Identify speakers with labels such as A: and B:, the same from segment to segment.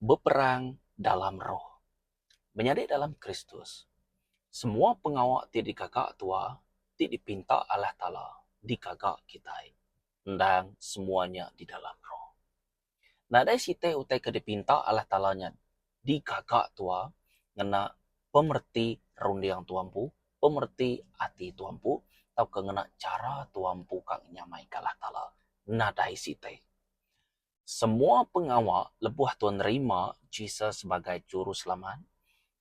A: Berperang dalam roh, menjadi dalam Kristus. Semua pengawal ti dikagak tua, ti dipinta Allah Ta'ala dikagak kita. Dan semuanya di dalam roh. Nah, dari situ utai ke dipinta Allah Ta'alanya dikagak tua, ngena pemerti rundiang tuampu, pemerti hati tuampu, tau kengena cara tuampu kang nyamai kalah Ta'ala. Nah, dari situ semua pengawal lebuh tuan nerima Jesus sebagai juru selamat,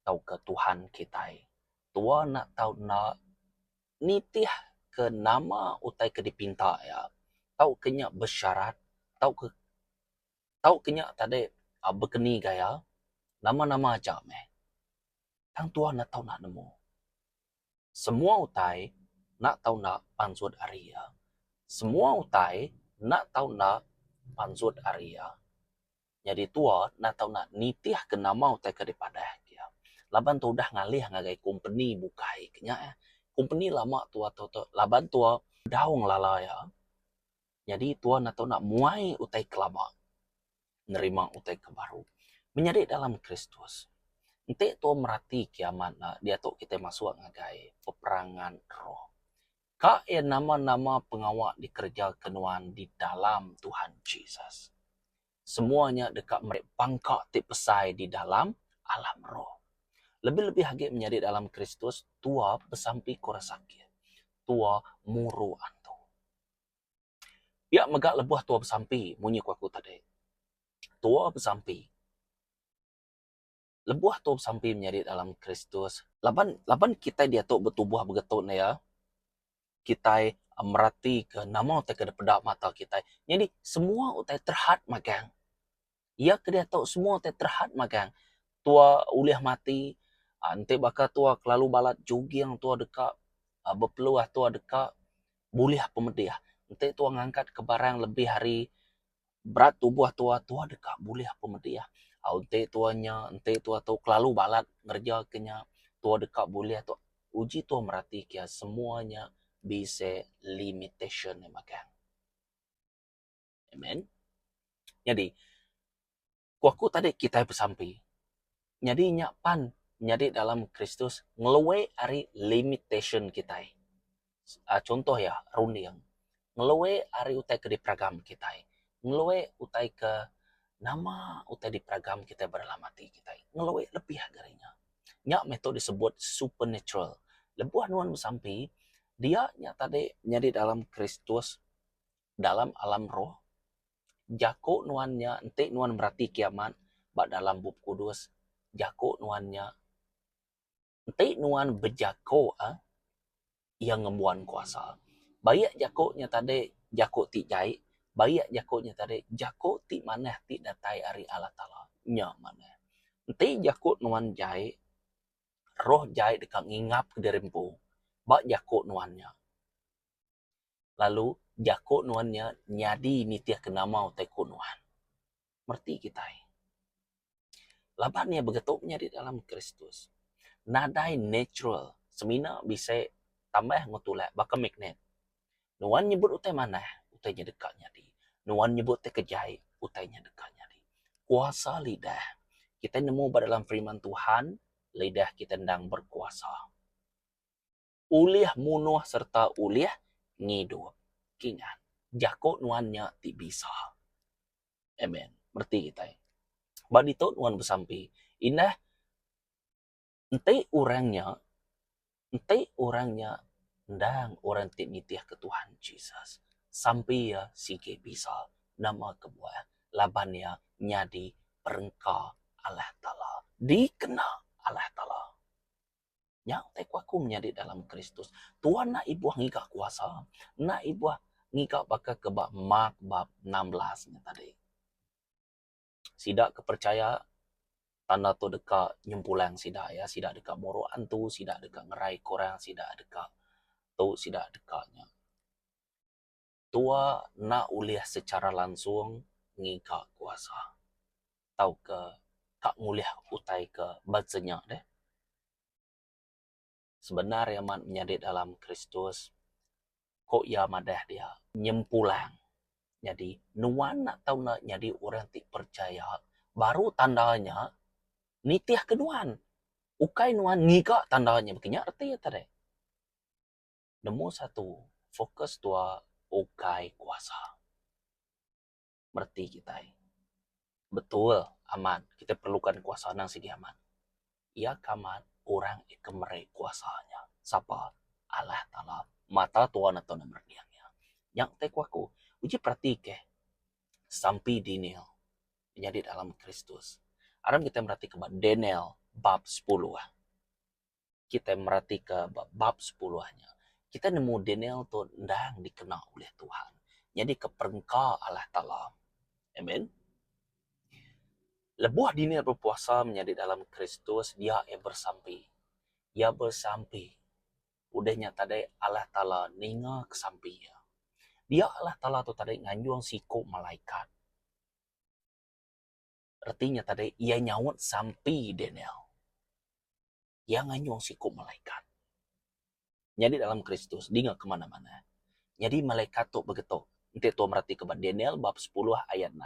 A: tau ke Tuhan kita. Tua nak tahu nak nitih ke nama utai ke dipinta ya. Tau kenya bersyarat, tau kenya tadi berkeni gaya, nama-nama aja meh. Tang tua nak tahu nak nemu. Semua utai nak tahu nak pansut Arya. Semua utai nak tahu nak pansut Arya. Jadi tua nak tahu nak nitih ke nama utai ke daripada dia. Laban tu dah ngalih ngagai company bukai kenya company lama tua laban tua daung lala ya. Jadi tua nak tahu nak muai utai kelama. Nerima utai kebaru. Menjadi dalam Kristus. Nanti tua merati kiamat nak dia tu kita masuk ngagai peperangan roh. Ka nama-nama pengawal dikerja kenuan di dalam Tuhan Yesus. Semuanya dekat mereka pangkak ti pesai di dalam alam roh. Lebih-lebih lagi menjadi dalam Kristus, tua besampi kora sakit. Tua muru antu. Ya megak lebuh tua besampi, munyi ku aku tadi. Tua besampi. Lebuh tua besampi menjadi dalam Kristus. Laban kita dia tu bertubuh begetut ya. Kita merati ke nama utai ke depedak mata kita. Jadi semua utai terhad magang. Ya ke dia tahu semua utai terhad magang. Tua uliah mati, ante bakal tua kelalu balat jogi yang tua dekat, berpeluah tua dekat, buliah pemediah. Ante tua ngangkat ke barang lebih hari, berat tubuh tua dekat, buliah pemediah. Ante tuanya, ante tua tu kelalu balat ngerja kenya, tua dekat buliah tu. Uji tua merhati kia semuanya bisa limitation yang makan. Amen. Jadi, kuaku tadi kita bersampi. Jadi nyapan menjadi dalam Kristus ngeluwe ari limitation kita. Contoh ya, rundiang. Ngeluwe ari utai ke dipragam kita. Ngeluwe utai ke nama utai dipragam kita berlamati kita. Ngeluwe lebih agarinya. Nyak metode disebut supernatural. Lebuh nuan bersampi, dia nyak tadi menjadi dalam Kristus, dalam alam roh. Jako nuannya, ente nuan berarti kiamat, bak dalam bub kudus, jako nuannya, ente nuan bejako yang ngembuan kuasa. Bayak jakonya tadi, jako ti jai, bayak jakonya tadi, jako ti maneh ti datai ari Allah Ta'ala. Nya maneh. Ente jako nuan jai, roh jai dekat ngingap ke derimpu, bak jako nuannya. Lalu, jako nuannya nyadi nitiah kenama utai kunuan. Merti kita. Labannya begitu menjadi dalam Kristus. Nadai natural. Semina bisa tambah ngutulak baka magnet. Nuan nyebut utai mana? Utainya dekatnya di. Nuan nyebut te kejai. Utainya dekatnya di. Kuasa lidah. Kita nemu pada dalam firman Tuhan. Lidah kita ndang berkuasa. Uliah munuh serta uliah ngidup. Kingan. Jako nuannya ti bisa. Amen. Berarti kita. Badi tu nuan bersampi. Indah ente orangnya ndang orang ti nitiah ke Tuhan Yesus. Sampai ya sige bisa nama kebuah labannya nyadi perengka Allah Ta'ala. Dikena Allah Ta'ala. Yang aku menjadi dalam Kristus. Tuhan nak ibuah ngika kuasa. Nak ibuah ngika bakal kebak Mark bab 16 tadi. Sidak kepercaya tanda tu dekat nyempulang sidak ya, sidak dekat moro antu, sidak dekat ngerai korang, sidak dekat tu, sidak dekatnya. Tua nak uliah secara langsung ngika kuasa. Tahu ke kak nguliah utai ke bacanya deh. Sebenarnya man menjadi dalam Kristus kok ya madah dia nyempulang. Jadi nuan nak tahu nak jadi orang ti percaya baru tandanya nitiah keduan. Ukai nuan ngika tandanya begini arti ya tadi. Nemu satu fokus tua ukai kuasa. Berarti kita betul aman. Kita perlukan kuasa nang segi aman. Ia kaman orang ikemere kuasanya. Siapa? Allah Ta'ala. Mata Tuhan atau nomor diangnya. Yang tekwaku. Uji perhati sampai Daniel menjadi dalam Kristus. Aram kita merhati ke Daniel bab 10. Kita merhati ke bab 10-nya. Kita nemu Daniel tu ndang dikenal oleh Tuhan. Jadi keperengka Allah Ta'ala. Amen. Lebuh Daniel berpuasa menjadi dalam Kristus, dia bersampi. Ia bersampi. Udahnya tadi Allah Ta'ala ninga kesampinya. Dia Allah Ta'ala tu tadi nganjuang siku malaikat. Artinya tadi ia nyawat sampai Daniel. Ia nganjuang siku malaikat. Jadi dalam Kristus, dia nggak kemana-mana. Jadi malaikat tu begitu. Nanti tu merhati ke Daniel bab 10 ayat 6.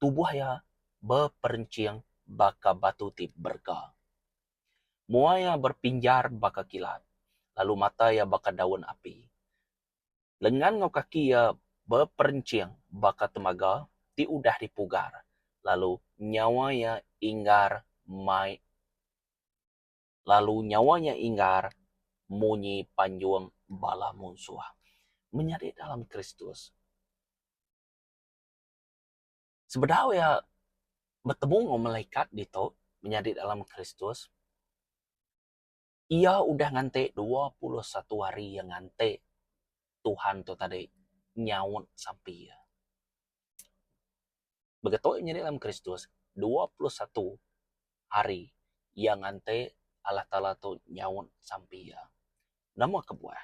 A: Tubuh ya berperenciang baka batu tip berka. Muaya berpinjar baka kilat. Lalu mata ya baka daun api. Lengan ngau kaki ya berperenciang baka temaga ti udah dipugar. Lalu nyawanya inggar mai. Lalu nyawanya inggar munyi panjuang bala musuh. Menjadi dalam Kristus. Sebenarnya bertemu dengan malaikat itu menjadi dalam Kristus. Ia udah ngante 21 hari yang ngante Tuhan tuh tadi nyawut sampai ya. Begitu menjadi dalam Kristus 21 hari yang ngante Allah Ta'ala tuh nyawut sampai ya. Nama kebuah.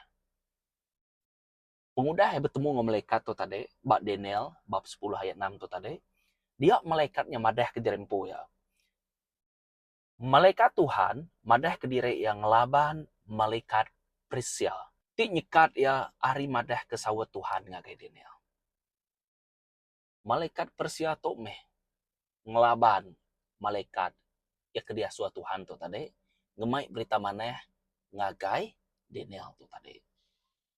A: Pengudah yang bertemu dengan malaikat tuh tadi, bab Daniel, bab 10 ayat 6 tuh tadi, dia malaikatnya madah ke dirempu ya. Malaikat Tuhan madah ke diri yang laban malaikat Persia. Ti nyekat ya hari madah ke sawat Tuhan ngagai Daniel. Malaikat Persia tu meh ngelaban malaikat ya ke dia suatu Tuhan tu tadi. Ngemai berita maneh ngagai Daniel tu tadi.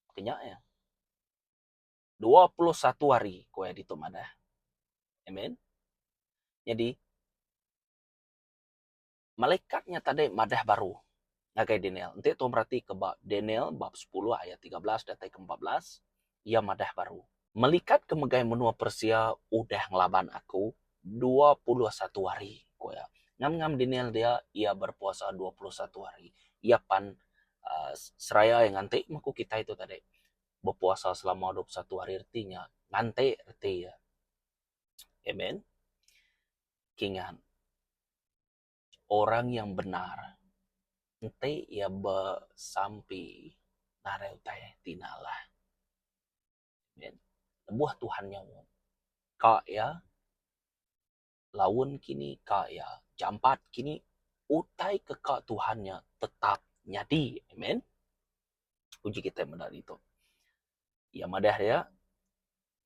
A: Makanya ya. 21 hari kowe di madah. Amen. Jadi malaikatnya tadi madah baru ngagai Daniel. Nanti tu berarti ke Daniel bab 10 ayat 13 dan 14. Ia madah baru. Melikat ke megai menua Persia udah ngelaban aku 21 hari. Koya. Ngam-ngam Daniel dia ia berpuasa 21 hari. Ia pan seraya yang nganti maku kita itu tadi. Berpuasa selama 21 hari artinya. Nganti arti ya. Amen. Kingan. Orang yang benar. Nanti ia bersampi. Nare utai tinalah. Amen. Buah Tuhan yang kak ya. Lawan kini kak ya. Jampat kini. Utai kekak Tuhannya tetap nyadi. Amen. Uji kita benar itu. Ya madah ya.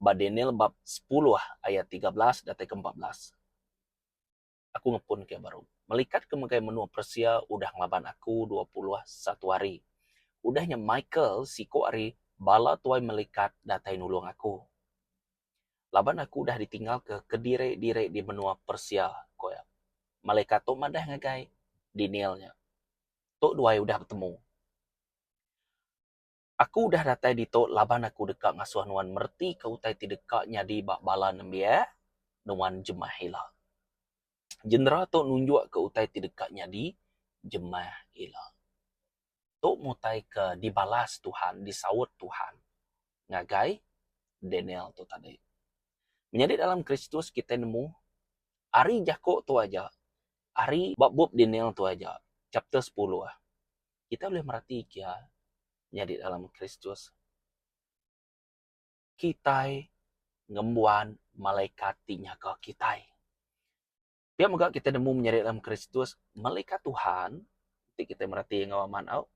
A: Daniel bab 10 ayat 13 dan 14. Aku ngepun ke baru. Melikat ke megai menua Persia udah ngelaban aku 21 hari. Udahnya Michael siko hari bala tuai melikat datai nulung aku. Laban aku udah ditinggal ke kedire-dire di benua Persia. Koya. Malaikat tu madah ngagai Danielnya. Tok duai udah bertemu. Aku udah datai di tok laban aku dekat ngasuh nuan merti ke utai ti dekatnya di bak bala nembia nuan jemah hila. Jendera tok nunjuk ke utai ti dekatnya di jemah hila. Tok mutai ke dibalas Tuhan, disawut Tuhan. Ngagai Daniel tu tadi. Menjadi dalam Kristus kita nemu hari Jakok tu aja. Hari bab Daniel tu aja. Chapter 10 ah. Kita boleh merhati kia menjadi dalam Kristus. Kita ngembuan malaikat tinya ke kita. Dia moga kita nemu menjadi dalam Kristus malaikat Tuhan. Kita merhati ngawaman au.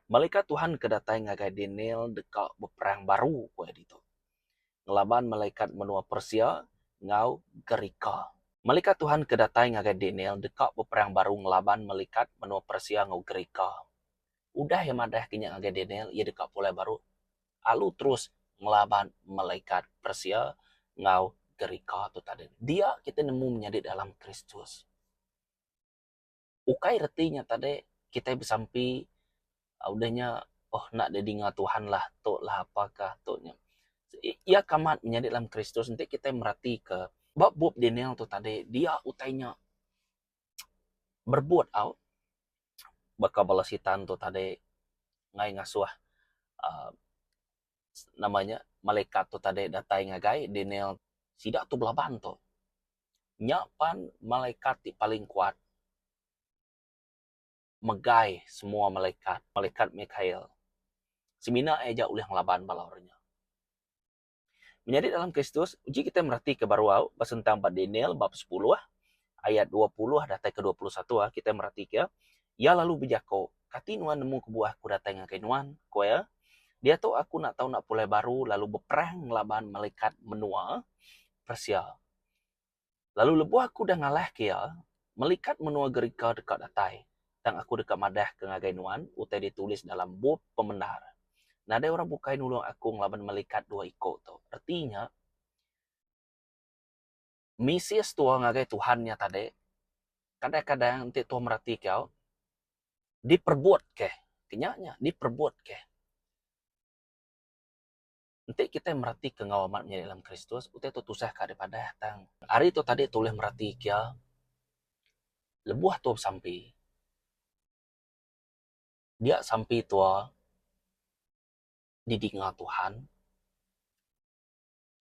A: Malaikat Tuhan kedatai ngagai Daniel dekat berperang baru kue itu. Ngelaban malaikat menua Persia ngau gerika. Malaikat Tuhan kedatai ngagai Daniel dekat beperang baru ngelaban malaikat menua Persia ngau Gerika. Udah ya madah kinyak ngagai Daniel ia dekat pulai baru. Alu terus ngelaban malaikat Persia ngau Gerika tu tadi. Dia kita nemu menjadi dalam Kristus. Ukai retinya tadi kita bersampi udahnya nak jadi dengan Tuhan lah tok lah apakah toknya. Ia kamat menjadi dalam Kristus nanti kita merhati ke bab Daniel tu tadi dia utainya berbuat out bakal balasitan tu tadi ngai ngasuh namanya malaikat tu tadi datai ngagai Daniel sidak tu belaban tu nyapan malaikat ti paling kuat megai semua malaikat Mikael semina aja ulih ngelaban balaurnya menjadi dalam Kristus uji kita merhati ke baru bahasa tentang Daniel bab 10 ayat 20 datai ke 21 kita merhati ke ia lalu bijako kati nuan nemu kebuah ku datai ngagai nuan koya dia tu aku nak tahu nak pulai baru lalu berperang ngelaban malaikat menua Persia. Lalu lebuh aku dah ngalah kia, malaikat menua Gerika dekat datai. Dan aku dekat madah ke ngagai nuan, utai ditulis dalam buku pemenar. Nah, ada orang bukai nulung aku ngelaban malaikat dua ikut tu. Artinya, misi tua ngagai Tuhannya tadi, kadang-kadang nanti Tuhan merhati kau, diperbuat ke, kenyaknya, diperbuat ke. Nanti kita merhati ke ngawamat menjadi dalam Kristus, utai tu tusah daripada datang. Hari itu tadi tulis merhati kia, lebuah tu sampai. Dia sampai tua didinga Tuhan.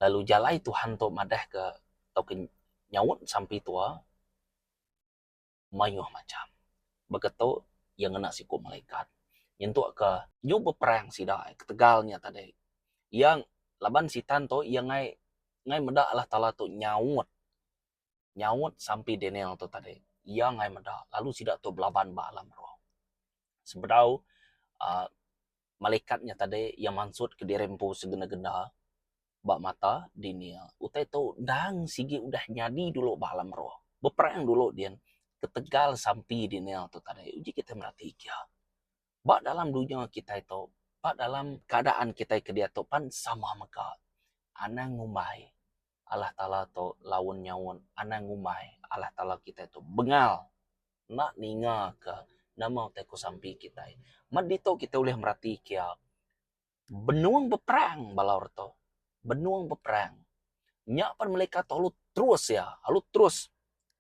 A: Lalu jalai Tuhan tu madah ke atau ke nyawut sampai tua mayuh macam. Begitu yang kena siku malaikat. Nyentuk ke nyu berperang sidai ketegalnya tadi. Yang laban sitan tu yang ngai medak Allah Taala tu nyawut sampai Daniel tu tadi. Yang ngai medak lalu sidak tu belaban ba alam roh. Sebedau malaikatnya tadi yang mansut ke dirempu segena-gena bak mata Daniel. Utai tu dang sigi udah nyadi dulu ba alam roh. Berperang dulu dia ketegal sampai Daniel tu tadi. Uji kita merhati kia. Bak dalam dunia kita itu, bak dalam keadaan kita ke dia tu pan sama maka. Ana ngumai Allah Taala tu lawan nyawun. Ana ngumai Allah Taala kita itu bengal. Nak ninga ke nama teku sampai kita. Madito kita boleh merhati kia. Benuang berperang balaur tu. Benuang berperang. Nyak pan malaikat tu terus ya. Alu terus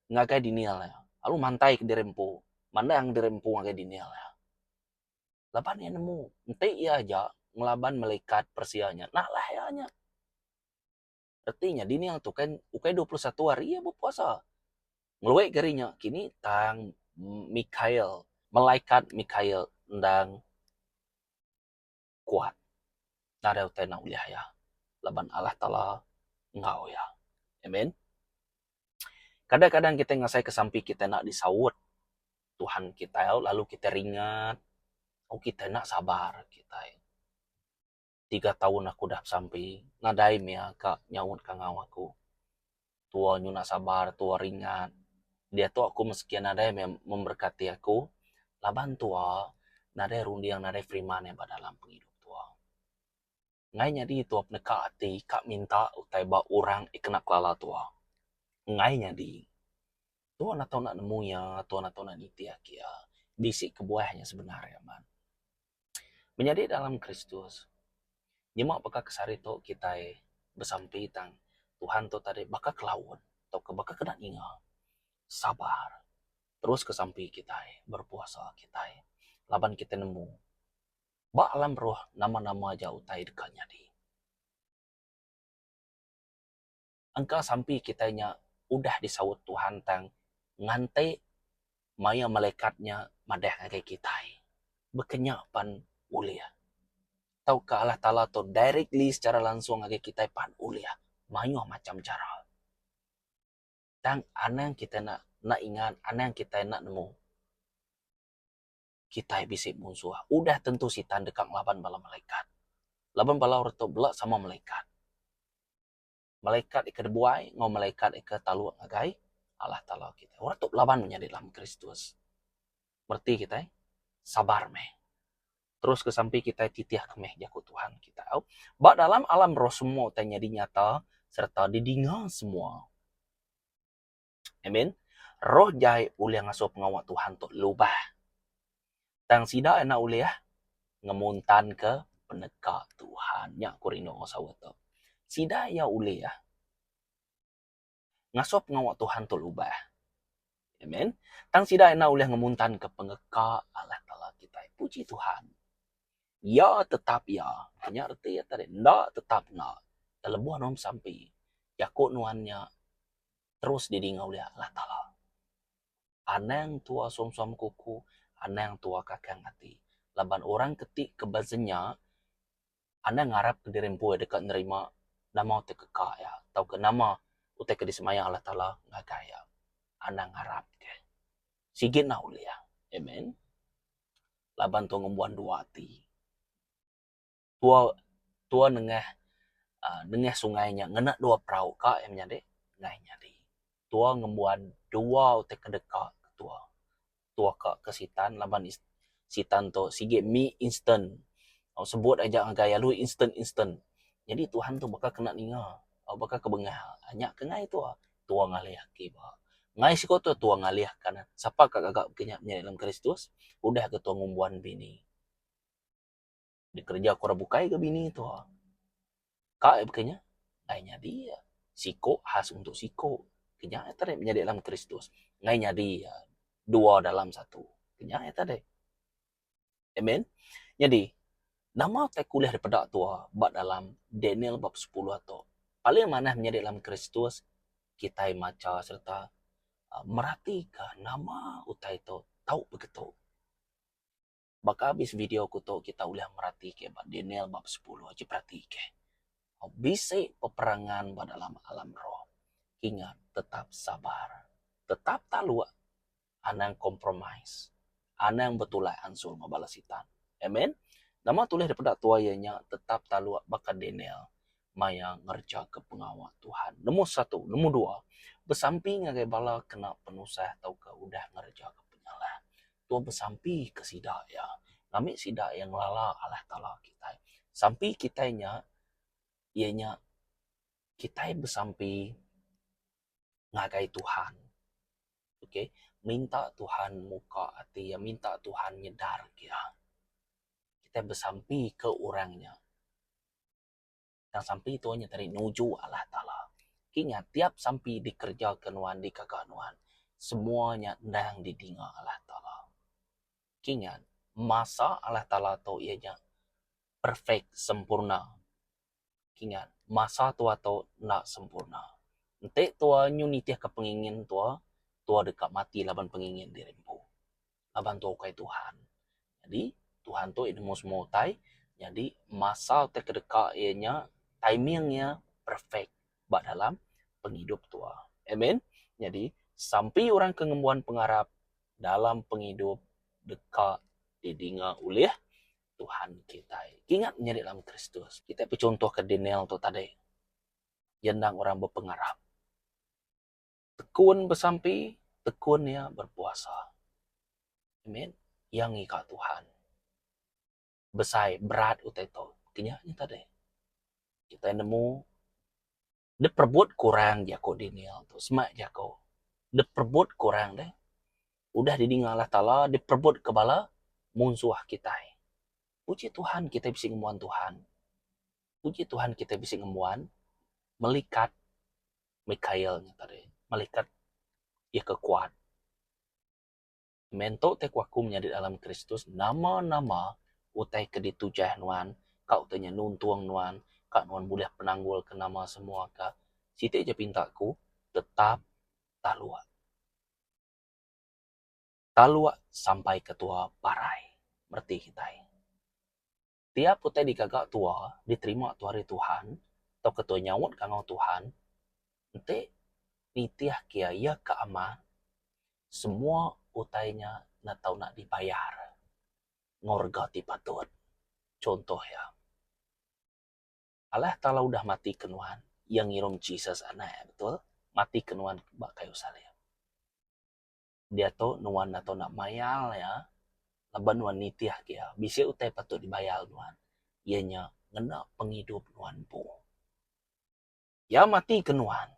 A: ngagai Daniel ya. Alu mantai ke dirempu. Mana yang dirempu ngagai Daniel ya. Laban yang nemu. Nanti ia aja ngelaban malaikat Persianya. Nak lah ya nya. Artinya Daniel tu kan ukai 21 hari ya berpuasa. Ngeluai garinya. Kini tang Mikael. Malaikat Mikael ndang kuat. Nada utai na uliah ya. Laban Allah Ta'ala ngau ya. Amen. Kadang-kadang kita ngasai kesampi kita nak disawut Tuhan kita lalu kita ringat kita nak sabar kita 3 tahun aku dah sampai nadai mea kak nyawut ka ngau aku tua nyu nak sabar tua ringat dia tu aku meskian nadai memberkati aku laban tua nadai rundiang nadai firman yang dalam penghidup tua ngai nyadi tua peneka ati kak minta utai ba orang ikena kelala tua ngai nyadi tua na tau nak nemu ya tua na tau nak nitia kia bisik kebuahnya sebenarnya man menjadi dalam Kristus. Nyemak baka kesari tu kita bersampai tang Tuhan tu tadi baka kelawan atau ke baka kena inga sabar terus kesampai kita berpuasa kita laban kita nemu ba alam roh nama-nama aja utai dekatnya di angka sampai kitanya udah disawut Tuhan tang ngantai maya malaikatnya madah kayak kita bekenyapan ulia. Tau ke Allah Ta'ala tu directly secara langsung agi kita pan ulia. Mayuh macam cara. Dan ana yang kita nak ingat, ana yang kita nak nemu. Kita bisik musuh. Udah tentu si tanda dekat laban bala malaikat. Laban bala orang tu belak sama malaikat. Malaikat ikat buai, ngau malaikat ikat talu ngagai. Allah Ta'ala kita. Orang tu lawan menjadi dalam Kristus. Berarti kita sabar meh. Terus kesampi kita titiah kemeh jaku Tuhan kita. Bak dalam alam roh semua tanya dinyata serta didinga semua. Amin. Roh jai uliah ngasuh pengawak Tuhan tu lubah. Tang sida enak uliah ngemuntan ke penegak Tuhan. Nyak kurino ngosawat tu. Sida ya uliah ngasuh pengawak Tuhan tu lubah. Amin. Tang sida enak uliah ngemuntan ke pengeka Allah Ta'ala kita. Puji Tuhan. Ya tetap ya. Hanya arti ya tadi. Ndak tetap ndak. Terlebuh nom sampai. Yakut nuannya terus didingau oleh Allah Ta'ala. Anang tua suam-suam kuku, anang tua kakang hati. Laban orang ketik kebazenya, anang ngarap ke dirempu dekat nerima nama utek kekaya. Atau ke nama utek ke disemaya Allah Ta'ala nggak kaya. Anang ngarap ke. Sigit na ulia. Amen. Laban tua ngembuan dua hati. Tua nengah sungainya, ngenak dua perahu kak yang menjadi ngai nyadi. Tua ngembuan dua utek kedekat tua ke sitan laban sitan tu sige mi instant sebut aja gaya lu instant jadi Tuhan tu bakal kena ninga bakal kebengah hanya ke ngai tua ngalih kiba ngai siko tu tua ngalih kana siapa kagak kenyapnya dalam Kristus udah ketua ngumbuan bini dikerja kora bukai ke bini tu kak bekenya ngainya dia siko khas untuk siko kenya tadi menjadi dalam Kristus ngainya dia dua dalam satu kenya tadi amen jadi nama tak kuliah daripada tua bab dalam Daniel bab 10 atau paling mana menjadi dalam Kristus kita maca serta merhatikan nama utai itu tahu begitu baka habis video ku tu kita ulah merhati ke bab Daniel bab 10 aja perhati ke bisa peperangan bab dalam alam roh ingat tetap sabar tetap talu anang kompromis anang betul ansur mabalasitan amen nama tulis daripada tuayanya tetap talu bakal Daniel maya ngerja ke pengawal Tuhan. Nombor satu, nombor dua, bersamping ngagai bala kena penusah atau ke udah ngerja ke penyalah. Tua bersampi ke sidak ya. Ngambil sidak yang lala Allah Ta'ala kita. Sampai kitanya, ianya kita bersampi ngagai Tuhan. Okay? Minta Tuhan muka hati ya, minta Tuhan nyedar ya. Kita bersampi ke orangnya. Dan sampai itu hanya dari nuju Allah Ta'ala. Kini tiap sampai dikerjakan wan, dikaganuan. Semuanya ndang didinga Allah Ta'ala. Kini masa Allah Ta'ala itu ianya perfect, sempurna. Kini masa tua itu nak sempurna. Nanti tua nyunitiah ke pengingin tua dekat mati laban pengingin dirempu. Laban tua kai Tuhan. Jadi Tuhan tu ilmu semua tai. Jadi masa terdekat ianya timingnya perfect bak dalam penghidup tua. Amen. Jadi sampai orang kengembuan pengarap dalam penghidup dekat didinga oleh Tuhan kita. Ingat menjadi dalam Kristus. Kita contoh ke Daniel tu tadi. Yendang orang berpengarap. Tekun bersampai, tekunnya berpuasa. Amen. Yang ikat Tuhan. Besai, berat utai tu. Kenyanya tadi. Kita nemu dia perbuat kurang jako Daniel tu semak jako dia perbuat kurang deh udah didinga Allah Ta'ala dia perbuat kebala musuh kita puji Tuhan kita bisa ngemuan Tuhan puji Tuhan kita bisa ngemuan melikat Mikaelnya tadi melikat ia kekuat mentok tek wakumnya di dalam Kristus nama-nama utai keditujah nuan kau tanya nuntuang nuan kak nuan boleh penanggul ke nama semua kak siti aja pintaku tetap talua sampai ketua parai berarti kita tiap utai dikagak tua diterima tuari Tuhan atau ketua nyawut kangau Tuhan nanti nitiah kia ya keaman semua utainya nak tahu nak dibayar ngorga tipatut contoh ya Allah Ta'ala udah mati kenuan yang ngirum Jesus anak betul mati kenuan bak kayu salib dia to nuan atau nak mayal ya, laban nuan nitiah kia, bisa utai patut dibayal nuan. Ianya ngena penghidup nuan pu. Ya mati ke nuan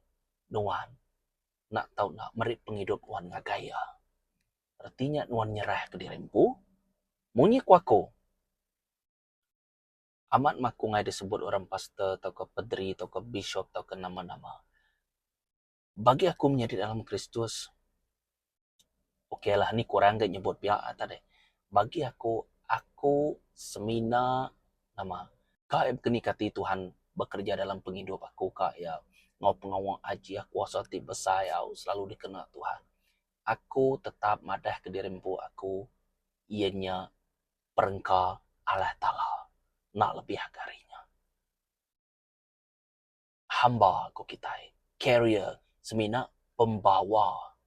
A: nak tahu nak merit penghidup nuan ngagaya. Artinya nuan nyerah ke dirimpu, munyi kuako. Amat maku ngai disebut orang pastor, atau ke pedri, atau ke bishop, atau ke nama-nama. Bagi aku menjadi dalam Kristus, okey lah, ni kurang gak nyebut pihak tadi. Bagi aku semina nama. Kak kenikati Tuhan bekerja dalam penghidup aku, kak ya. Ngau pengawang aji, kuasa ti besar ya, selalu dikenal Tuhan. Aku tetap madah ke dirimpu aku, ianya perengka Allah Ta'ala. Nak lebih agarinya. Hamba aku kitai. Carrier, semina pembawa.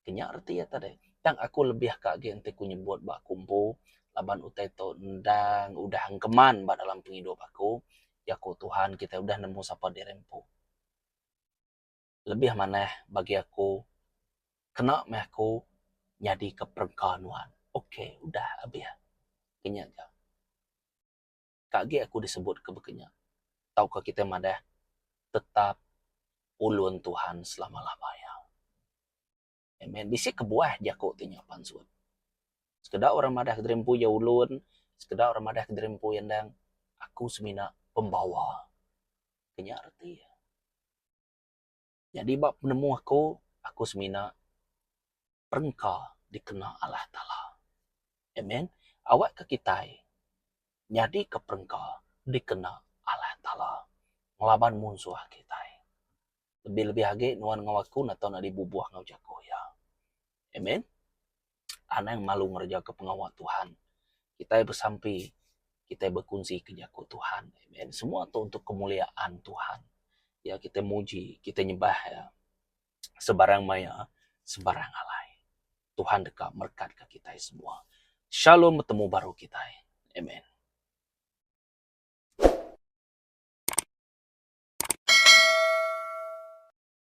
A: Kenya arti ya tadi. Dan aku lebih kak gente ku nyebut bak kumpu. Laban utai to ndang udah hangkeman bak dalam penghidup aku. Ya ku Tuhan kita udah nemu sapa dirempu. Lebih mana bagi aku. Kena meh aku nyadi keperkanuan. Okey, udah lebih. Kenya ja. Kak aku disebut kebekenya. Tahu ke kita madah tetap ulun Tuhan selama-lamanya. Amen. Bisi kebuah jako tinya pansuat. Sekedar orang madah kedrimpu ya ulun, sekedar orang madah kedrimpu yang dang aku semina pembawa. Kenya arti ya. Jadi bab penemu aku semina perengka dikenal Allah Ta'ala. Amen. Awak ke kita jadi ke perengka dikenal Allah Ta'ala. Ngelaban musuh kita. Lebih-lebih lagi nuan ngawaku atau nak dibubuh ngau jako ya. Amen. Anak yang malu ngerja ke pengawal Tuhan. Kita bersampi, kita berkongsi ke jako Tuhan. Amen. Semua itu untuk kemuliaan Tuhan. Ya kita muji, kita nyembah ya. Sebarang maya, sebarang alai. Tuhan dekat berkat ke kita semua. Shalom, bertemu baru kita. Amen.